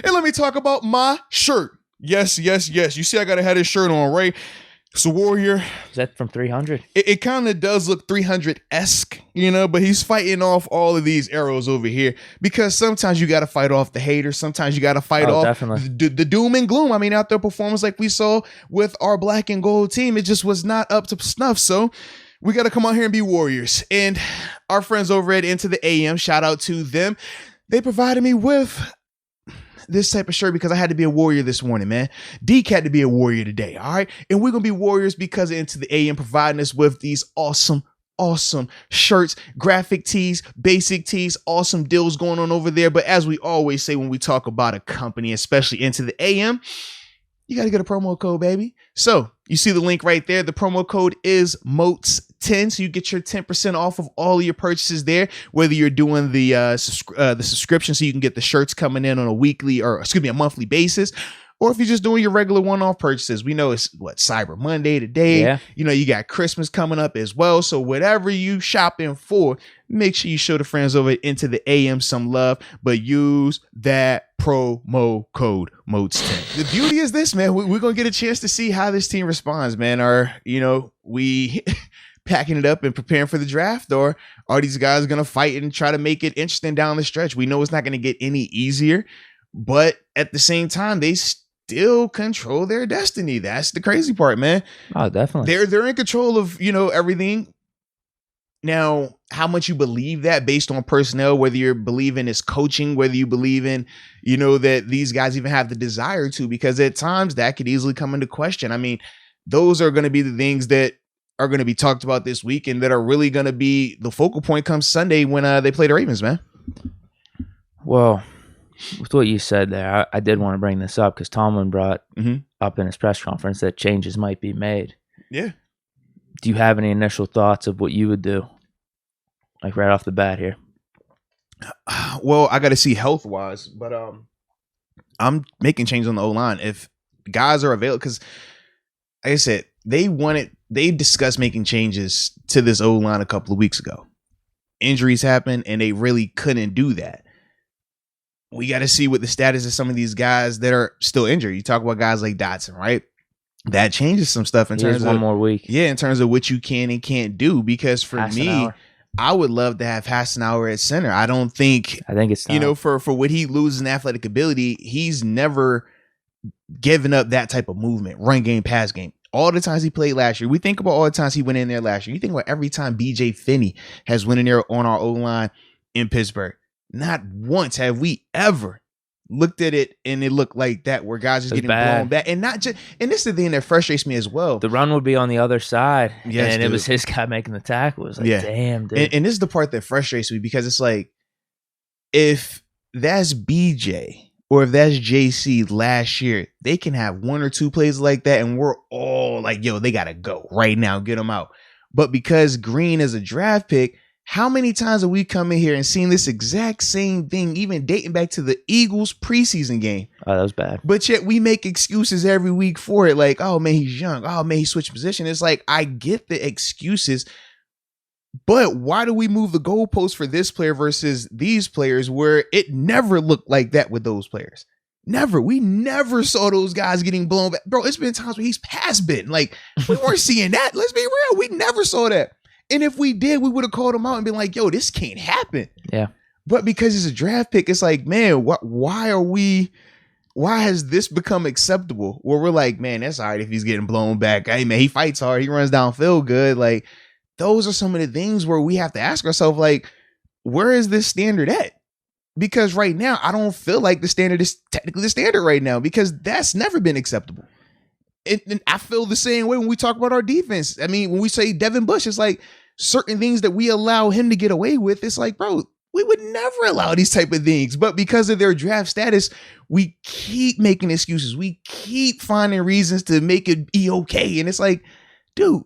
And let me talk about my shirt. Yes. You see, I got to have this shirt on, right? It's a Warrior. Is that from 300? It kind of does look 300-esque, you know, but he's fighting off all of these arrows over here because sometimes you got to fight off the haters. Sometimes you got to fight off the doom and gloom. I mean, out there performance like we saw with our black and gold team, it just was not up to snuff. So we got to come out here and be Warriors. And our friends over at Into the AM, shout out to them. They provided me with this type of shirt because I had to be a Warrior this morning, man. Deke had to be a Warrior today, all right? And we're going to be Warriors because of Into the AM providing us with these awesome shirts, graphic tees, basic tees, awesome deals going on over there. But as we always say when we talk about a company, especially Into the AM, you got to get a promo code, baby. So you see the link right there. The promo code is MOATS10. So you get your 10% off of all of your purchases there, whether you're doing the subscription so you can get the shirts coming in on a monthly basis, or if you're just doing your regular one-off purchases. We know it's Cyber Monday today. Yeah. You know, you got Christmas coming up as well. So whatever you shopping for, make sure you show the friends over Into the AM some love, but use that promo code MOATS10. The beauty is this, man. We're going to get a chance to see how this team responds, man. We packing it up and preparing for the draft, or are these guys going to fight and try to make it interesting down the stretch? We know it's not going to get any easier, but at the same time, they still control their destiny. That's the crazy part, man. Oh, definitely. They're in control of, everything. Now, how much you believe that based on personnel, whether you're believing it's coaching, whether you believe in, that these guys even have the desire to, because at times that could easily come into question. I mean, those are going to be the things that are going to be talked about this week and that are really going to be the focal point come Sunday when they play the Ravens, man. Well, with what you said there, I did want to bring this up because Tomlin brought up in his press conference that changes might be made. Yeah. Do you have any initial thoughts of what you would do? Like right off the bat here. Well, I got to see health-wise, but I'm making changes on the O-line. If guys are available, because like I said, they discussed making changes to this O-line a couple of weeks ago. Injuries happened, and they really couldn't do that. We got to see what the status of some of these guys that are still injured. You talk about guys like Dotson, right? That changes some stuff in terms of one more week. Yeah, in terms of what you can and can't do. Because for me, I would love to have Hassenauer at center. I think it's time. For what he loses in athletic ability, he's never given up that type of movement, run game, pass game. All the times he played last year, we think about all the times he went in there last year. You think about every time BJ Finney has went in there on our O-line in Pittsburgh. Not once have we ever looked at it and it looked like that, where guys just getting blown back. And not just, and this is the thing that frustrates me as well. The run would be on the other side. Yes, and dude. It was his guy making the tackle. It was like, damn, dude. And this is the part that frustrates me, because it's like, if that's BJ or if that's JC last year, they can have one or two plays like that and we're all like, yo, they got to go right now, get them out. But because Green is a draft pick, how many times have we come in here and seen this exact same thing, even dating back to the Eagles preseason game? Oh, that was bad. But yet we make excuses every week for it. Like, oh, man, he's young. Oh, man, he switched position. It's like, I get the excuses, but why do we move the goalposts for this player versus these players where it never looked like that with those players? Never. We never saw those guys getting blown back. Bro, it's been times where he's past bitten. Like, we weren't seeing that. Let's be real. We never saw that. And if we did, we would have called him out and been like, yo, this can't happen. Yeah. But because he's a draft pick, it's like, man, why has this become acceptable? Where we're like, man, that's all right if he's getting blown back. Hey, man, he fights hard. He runs downfield good. Like, those are some of the things where we have to ask ourselves, like, where is this standard at? Because right now, I don't feel like the standard is technically the standard right now, because that's never been acceptable. And I feel the same way when we talk about our defense. I mean, when we say Devin Bush, it's like certain things that we allow him to get away with. It's like, bro, we would never allow these type of things. But because of their draft status, we keep making excuses. We keep finding reasons to make it be okay. And it's like, dude,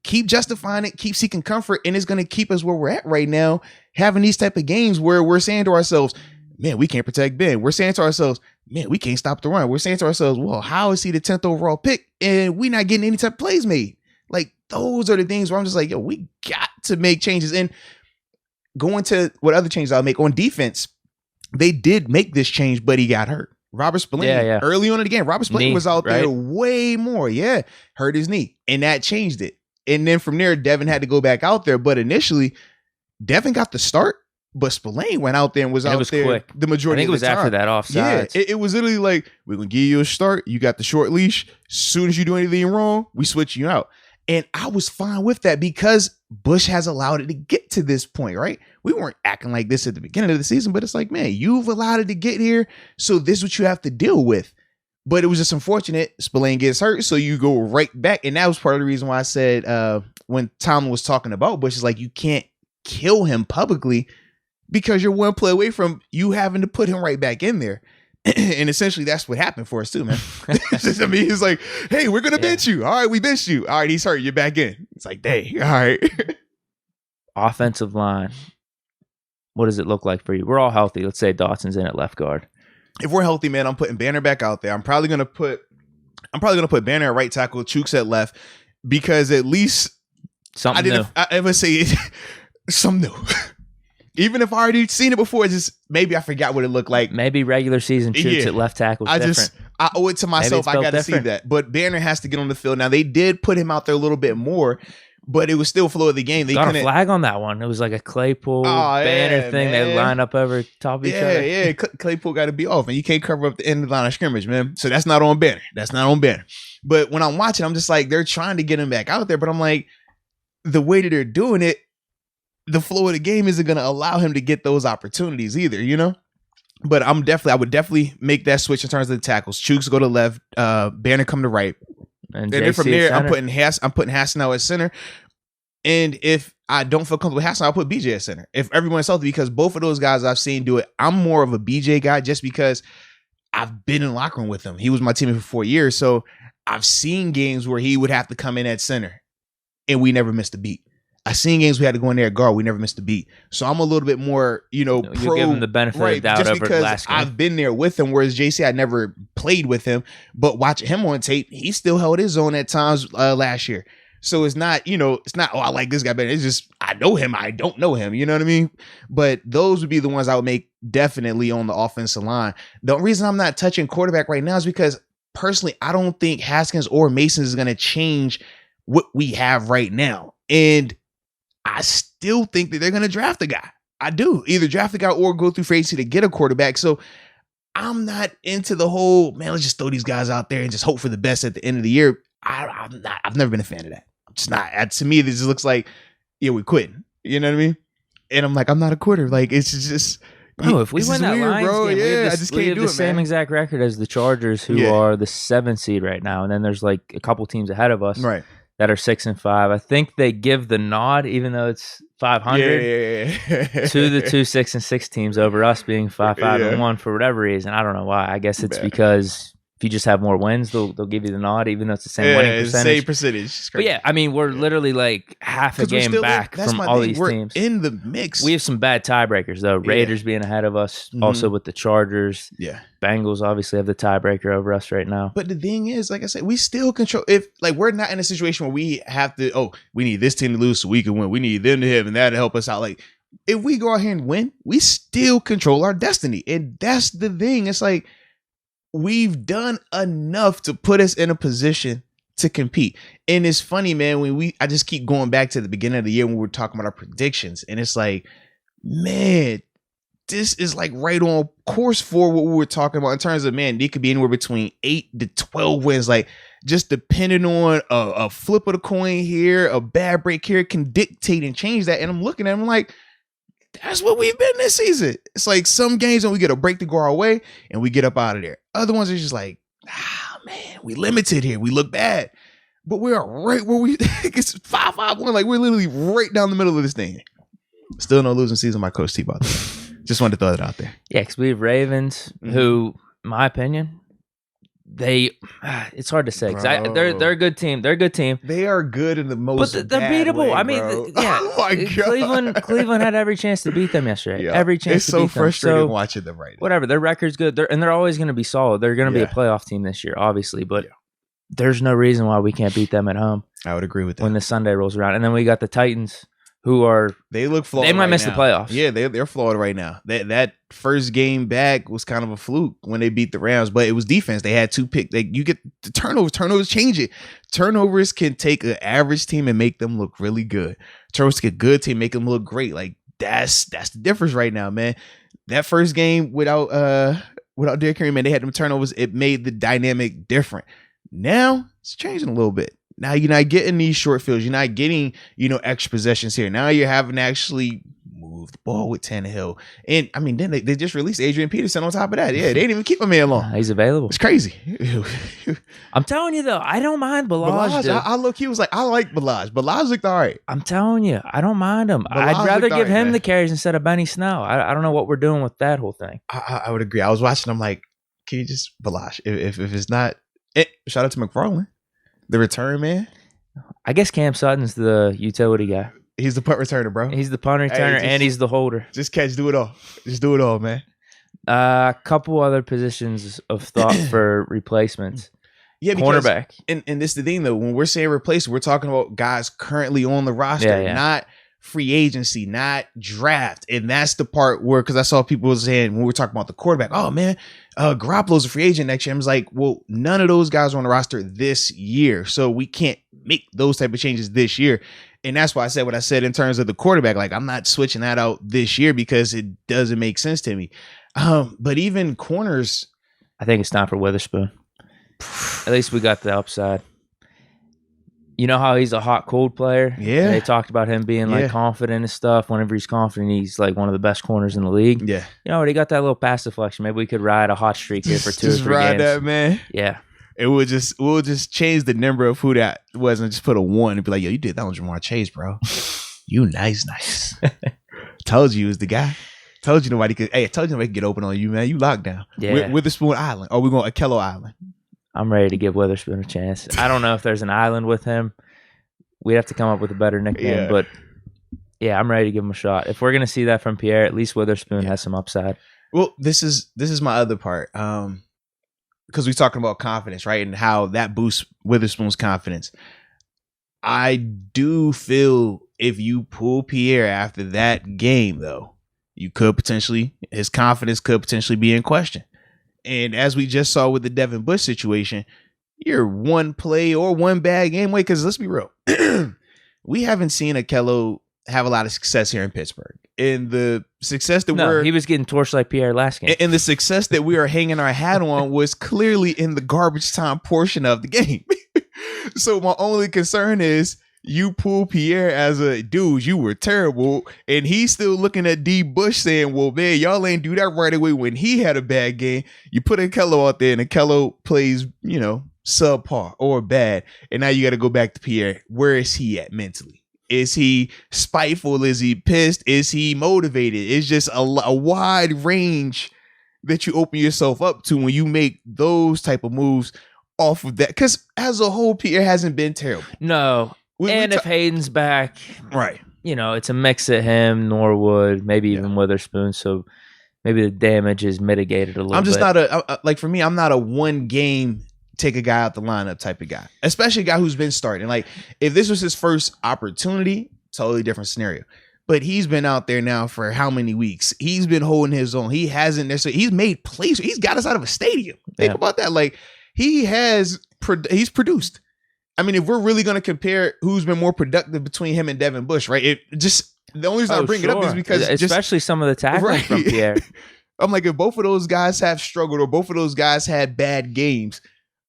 keep justifying it, keep seeking comfort, and it's going to keep us where we're at right now, having these type of games where we're saying to ourselves, man, we can't protect Ben. We're saying to ourselves, man, we can't stop the run. We're saying to ourselves, well, how is he the 10th overall pick and we not getting any type of plays made? Like, those are the things where I'm just like, yo, we got to make changes. And going to what other changes I'll make on defense, they did make this change, but he got hurt. Robert Spillane, early on in the game, Robert Spillane was out there way more. Yeah, hurt his knee, and that changed it. And then from there, Devin had to go back out there. But initially, Devin got the start, but Spillane went out there and was out there quick. The majority of the time. I think it was after that offside. Yeah, it was literally like, we're going to give you a start. You got the short leash. As soon as you do anything wrong, we switch you out. And I was fine with that because Bush has allowed it to get to this point, right? We weren't acting like this at the beginning of the season, but it's like, man, you've allowed it to get here, so this is what you have to deal with. But it was just unfortunate. Spillane gets hurt, so you go right back. And that was part of the reason why I said when Tomlin was talking about Bush, is like, you can't kill him publicly because you're one play away from you having to put him right back in there. And essentially that's what happened for us too, man. I mean, he's like, hey, we're going to bench you. All right, we benched you. All right, he's hurt. You're back in. It's like, dang, all right. Offensive line. What does it look like for you? We're all healthy. Let's say Dotson's in at left guard. If we're healthy, man, I'm putting Banner back out there. I'm probably gonna put Banner at right tackle, Chooks at left, because at least something new. I ever say it, something new. Even if I already seen it before, just maybe I forgot what it looked like. Maybe regular season Chooks at left tackle. I owe it to myself. I got to see that. But Banner has to get on the field now. They did put him out there a little bit more, but it was still flow of the game. They got a flag on that one. It was like a Claypool Banner thing. Man. They line up over top of each other. Yeah, Claypool got to be off, and you can't cover up the end of the line of scrimmage, man. So that's not on Banner. But when I'm watching, I'm just like, they're trying to get him back out there, but I'm like, the way that they're doing it, the flow of the game isn't going to allow him to get those opportunities either, you know? But I would definitely make that switch in terms of the tackles. Chooks go to left, Banner come to right. And then from there, I'm putting Hassanel at center. And if I don't feel comfortable with Hassanel, I'll put BJ at center. If everyone's healthy, because both of those guys I've seen do it, I'm more of a BJ guy just because I've been in the locker room with him. He was my teammate for 4 years. So I've seen games where he would have to come in at center and we never missed a beat. I've seen games we had to go in there at guard. We never missed a beat. So I'm a little bit more, pro. You give him the benefit of the doubt just over because last game. I've been there with him, whereas JC, I never played with him. But watching him on tape, he still held his own at times last year. So it's not, oh, I like this guy better. It's just, I know him. I don't know him. You know what I mean? But those would be the ones I would make definitely on the offensive line. The reason I'm not touching quarterback right now is because personally, I don't think Haskins or Mason is going to change what we have right now. And I still think that they're going to draft a guy. I do. Either draft a guy or go through free agency to get a quarterback. So I'm not into the whole, man, let's just throw these guys out there and just hope for the best at the end of the year. I've never been a fan of that. I'm just not. To me, this just looks like, we quitting. You know what I mean? And I'm like, I'm not a quitter. Like, it's just... Bro, if we win that Lions game, we have the same exact record as the Chargers, who are the 7th seed right now. And then there's like a couple teams ahead of us. Right. That are 6-5. I think they give the nod, even though it's 500, to the 2 6-6 teams over us being 5-5-1 for whatever reason. I don't know why. I guess it's because if you just have more wins, they'll give you the nod, even though it's the same winning percentage. Same percentage. But yeah, I mean, we're literally like half a game back from all these teams. In the mix. We have some bad tiebreakers though. Raiders being ahead of us, also with the Chargers. Yeah. Bengals obviously have the tiebreaker over us right now. But the thing is, like I said, we still control. If like we're not in a situation where we have to, we need this team to lose so we can win. We need them to have and that to help us out. Like if we go out here and win, we still control our destiny. And that's the thing. It's like we've done enough to put us in a position to compete. And it's funny, man, I just keep going back to the beginning of the year when we were talking about our predictions. And it's like, man, this is like right on course for what we were talking about in terms of, man, they could be anywhere between 8 to 12 wins. Like just depending on a flip of the coin here, a bad break here can dictate and change that. And I'm looking at them like, that's what we've been this season. It's like some games when we get a break to go our way and we get up out of there. Other ones are just like, man, we limited here. We look bad. But we are right where we it's 5-5-1. Like we're literally right down the middle of this thing. Still no losing season by Coach T. Just wanted to throw that out there. Yeah, because we have Ravens who, in my opinion, it's hard to say. They're a good team. They're a good team. They are good in the most but they're beatable. Way, I mean, oh my God. Cleveland had every chance to beat them yesterday. Yeah. Every chance to beat them. It's so frustrating watching them right now. Whatever, their record's good. They're always going to be solid. They're going to be a playoff team this year, obviously, but there's no reason why we can't beat them at home. I would agree with that. When the Sunday rolls around. And then we got the Titans, they look flawed. They might miss the playoffs. Yeah, they're flawed right now. That first game back was kind of a fluke when they beat the Rams, but it was defense. They had 2 picks. You get the turnovers. Turnovers change it. Turnovers can take an average team and make them look really good. Turnovers can a good team, make them look great. Like that's the difference right now, man. That first game without Derrick Henry, man, they had them turnovers. It made the dynamic different. Now it's changing a little bit. Now you're not getting these short fields. You're not getting, extra possessions here. Now you're having to actually move the ball with Tannehill. And I mean, then they just released Adrian Peterson on top of that. Yeah, they didn't even keep him here long. He's available. It's crazy. I'm telling you though, I don't mind Balaj. I look, he was like, I like Balaj. Balaj looked all right. I'm telling you, I don't mind him. I'd rather give him the carries instead of Benny Snell. I don't know what we're doing with that whole thing. I would agree. I was watching. I'm like, can you just Balaj? If it's not, shout out to McFarland, the return man. I guess Cam Sutton's the utility guy. He's the punt returner, bro. He's the punt returner, and he's the holder. Just do it all. Just do it all, man. A couple other positions of thought for replacements. Yeah, because, cornerback. And this is the thing, though. When we're saying replace, we're talking about guys currently on the roster, not free agency, not draft. And that's the part where, because I saw people saying when we were talking about the quarterback, oh, man, Garoppolo's a free agent next year. I was like, well, none of those guys are on the roster this year. So we can't make those type of changes this year. And that's why I said what I said in terms of the quarterback. Like, I'm not switching that out this year because it doesn't make sense to me. But even corners. I think it's time for Witherspoon. At least we got the upside. You know how he's a hot, cold player? Yeah. They talked about him being like confident and stuff. Whenever he's confident, he's like one of the best corners in the league. Yeah. You know, he got that little pass deflection. Maybe we could ride a hot streak here for 2 or 3 games. Just ride that, man. Yeah. We'll just change the number of who that was and just put a 1 and be like, yo, you did that on Jamar Chase, bro. You nice. Told you he was the guy. Told you nobody could. Hey, I told you nobody could get open on you, man. You locked down. Yeah. Witherspoon Island. Or we're going to Akello Island. I'm ready to give Witherspoon a chance. I don't know if there's an island with him. We'd have to come up with a better nickname, but yeah, I'm ready to give him a shot. If we're gonna see that from Pierre, at least Witherspoon has some upside. Well, this is my other part, because we're talking about confidence, right, and how that boosts Witherspoon's confidence. I do feel if you pull Pierre after that game, though, his confidence could potentially be in question. And as we just saw with the Devin Bush situation, you're one play or one bad game away. Because let's be real, we haven't seen Akello have a lot of success here in Pittsburgh. And the success that he was getting torched like Pierre last game. And the success that we are hanging our hat on was clearly in the garbage time portion of the game. So my only concern is you pull Pierre as a dude, you were terrible. And he's still looking at D Bush saying, well, man, y'all ain't do that right away when he had a bad game. You put Akello out there and Akello plays, subpar or bad. And now you got to go back to Pierre. Where is he at mentally? Is he spiteful? Is he pissed? Is he motivated? It's just a wide range that you open yourself up to when you make those type of moves off of that. Because as a whole, Pierre hasn't been terrible. No. If Hayden's back, right? It's a mix of him, Norwood, maybe even Witherspoon. So maybe the damage is mitigated a little bit. I'm just not for me, I'm not a one game take a guy out the lineup type of guy, especially a guy who's been starting. Like if this was his first opportunity, totally different scenario. But he's been out there now for how many weeks? He's been holding his own. He hasn't necessarily. He's made plays. He's got us out of a stadium. Think about that. Like he's produced. I mean, if we're really going to compare who's been more productive between him and Devin Bush, right? The only reason I bring it up is because especially some of the tackling from Pierre. I'm like, if both of those guys have struggled or both of those guys had bad games,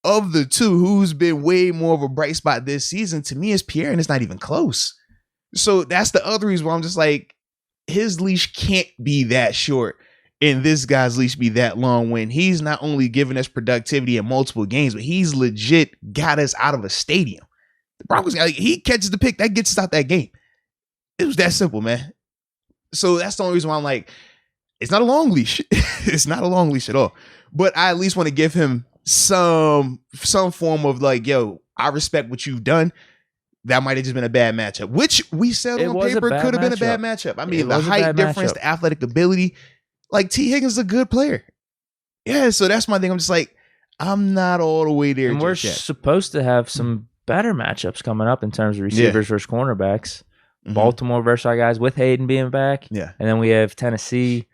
of the two, who's been way more of a bright spot this season to me is Pierre, and it's not even close. So that's the other reason why I'm just like, his leash can't be that short and this guy's leash be that long when he's not only giving us productivity in multiple games, but he's legit got us out of a stadium. The Broncos, he catches the pick, that gets us out that game. It was that simple, man. So that's the only reason why I'm like, it's not a long leash. It's not a long leash at all. But I at least want to give him some form of like, yo, I respect what you've done. That might have just been a bad matchup, which we said on paper could have been a bad matchup. I mean, the height difference, the athletic ability. Like T. Higgins is a good player. Yeah, so that's my thing. I'm just like, I'm not all the way there. And we're supposed to have some better matchups coming up in terms of receivers versus cornerbacks. Baltimore versus our guys with Hayden being back. Yeah. And then we have Tennessee.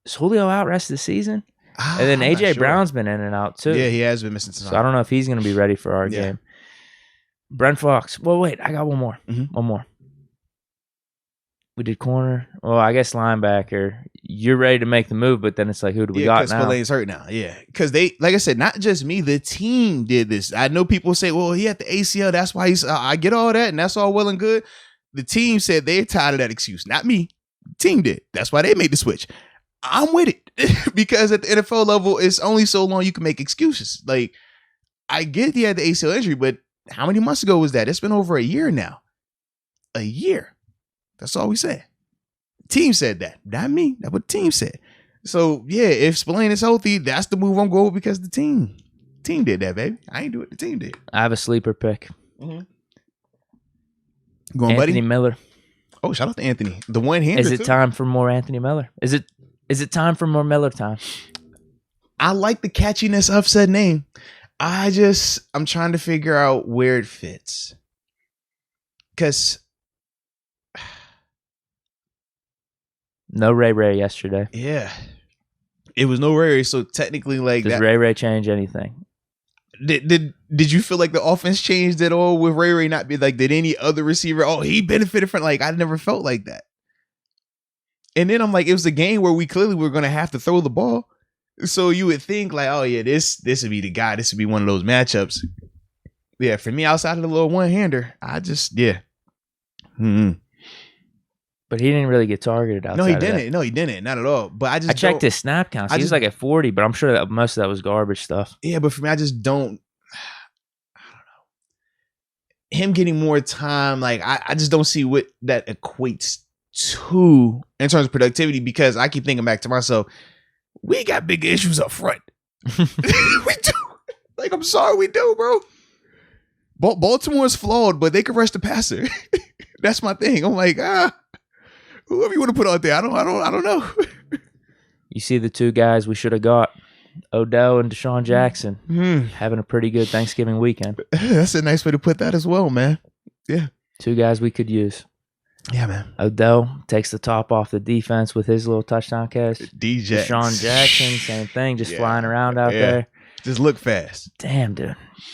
Is Julio out rest of the season? And then A.J. Brown's been in and out, too. Yeah, he has been missing some time. So I don't know if he's going to be ready for our game. Brent Fox. Well, wait, I got one more. One more. We did corner. Well, I guess linebacker. You're ready to make the move, but then it's like, who do we got now? Because Spillane's hurt now. Yeah. Because they, like I said, not just me, the team did this. I know people say, well, he had the ACL. That's why he's, I get all that, and that's all well and good. The team said they're tired of that excuse. Not me. The team did. That's why they made the switch. I'm with it. Because at the NFL level, it's only so long you can make excuses. Like, I get he had the ACL injury, but how many months ago was that? It's been over a year now. A year. That's all we said. Team said that. Not me. That's what the team said. So, yeah, if Spillane is healthy, that's the move I'm going with because the team did that, baby. I ain't do it. The team did. I have a sleeper pick. Going, Anthony buddy? Miller. Oh, shout out to Anthony. The one-hander, Is it time for more Anthony Miller? Is it time for more Miller time? I like the catchiness of said name. I'm trying to figure out where it fits. Because no Ray yesterday. Yeah. It was no Ray, so technically like Does Ray change anything? Did you feel like the offense changed at all with Ray not be like, did any other receiver, he benefited from, like, I never felt like that. And then I'm like, it was a game where we clearly were going to have to throw the ball. So you would think like, oh yeah, this would be the guy. This would be one of those matchups. Yeah, for me, outside of the little one-hander, I just, yeah. But he didn't really get targeted outside. No, he didn't. No, he didn't. Not at all. But I checked his snap counts. He was like at 40, but I'm sure that most of that was garbage stuff. Yeah, but for me, I don't know. Him getting more time, like, I just don't see what that equates to in terms of productivity, because I keep thinking back to myself, we got big issues up front. We do. Like, I'm sorry, we do, bro. Baltimore's flawed, but they can rush the passer. That's my thing. I'm like, whoever you want to put out there, I don't know. You see the two guys we should have got, Odell and Deshaun Jackson, having a pretty good Thanksgiving weekend. That's a nice way to put that as well, man. Yeah. Two guys we could use. Yeah, man. Odell takes the top off the defense with his little touchdown catch. DJ. Deshaun Jackson, same thing, just flying around out there. Just look fast. Damn, dude.